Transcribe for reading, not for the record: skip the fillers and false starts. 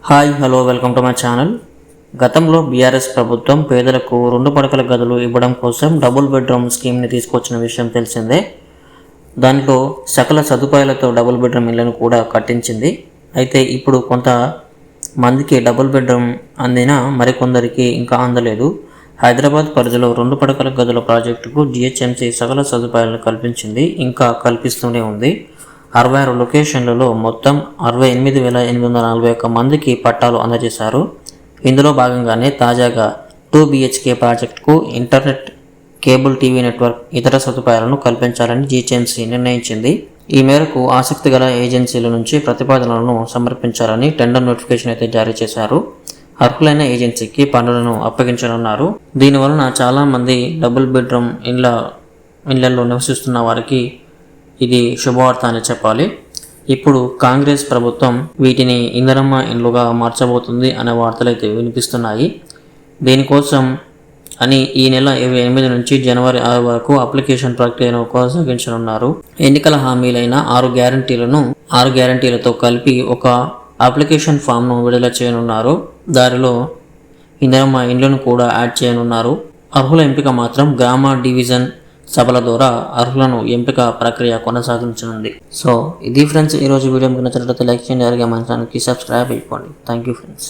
Hi hello welcome to my channel. గతంలో BRS ప్రభుత్వం పేదలకు 2 పడకల గదులు ఇవ్వడం కోసం డబుల్ బెడ్రూమ్ స్కీమ్ని తీసుకొచ్చిన విషయం తెలిసిందే. దాంట్లో సకల సదుపాయాలతో డబుల్ బెడ్రూమ్ ఇళ్లను కూడా కట్టించింది. అయితే ఇప్పుడు కొంత మందికి డబుల్ బెడ్రూమ్ అందినా మరికొందరికి ఇంకా అందలేదు. హైదరాబాద్ పరిధిలో 2 పడకల గదుల ప్రాజెక్టుకు జిహెచ్ఎంసీ సకల సదుపాయాలను కల్పించింది, ఇంకా కల్పిస్తూనే ఉంది. 66 లొకేషన్లలో మొత్తం 68,841 మందికి పట్టాలు అందజేశారు. ఇందులో భాగంగానే తాజాగా 2 BHK ప్రాజెక్టుకు ఇంటర్నెట్, కేబుల్ టీవీ నెట్వర్క్, ఇతర సదుపాయాలను కల్పించాలని జిహెచ్ఎంసీ నిర్ణయించింది. ఈ మేరకు ఆసక్తి గల ఏజెన్సీల నుంచి ప్రతిపాదనలను సమర్పించాలని టెండర్ నోటిఫికేషన్ అయితే జారీ చేశారు. అర్హులైన ఏజెన్సీకి పనులను అప్పగించనున్నారు. దీనివలన చాలామంది డబుల్ బెడ్రూమ్ ఇళ్లలో నివసిస్తున్న వారికి ఇది శుభవార్త అని చెప్పాలి. ఇప్పుడు కాంగ్రెస్ ప్రభుత్వం వీటిని ఇందిరమ్మ ఇండ్లుగా మార్చబోతుంది అనే వార్తలు అయితే వినిపిస్తున్నాయి. దీనికోసం అని ఈ నెల 28 నుంచి జనవరి 6 వరకు అప్లికేషన్ ప్రక్రియను కొనసాగించనున్నారు. ఎన్నికల హామీలైన 6 గ్యారంటీలతో కలిపి ఒక అప్లికేషన్ ఫామ్ను విడుదల చేయనున్నారు. దానిలో ఇందిరమ్మ ఇండ్లను కూడా యాడ్ చేయనున్నారు. అర్హుల ఎంపిక మాత్రం గ్రామ డివిజన్ సభల ద్వారా అర్హులను ఎంపిక ప్రక్రియ కొనసాగించనుంది. సో ఇది ఫ్రెండ్స్, ఈరోజు వీడియో మీకు నచ్చినట్లయితే లైక్ చేయండి, అలాగే మన ఛానల్కి సబ్స్క్రైబ్ అయిపోండి. Thank you friends.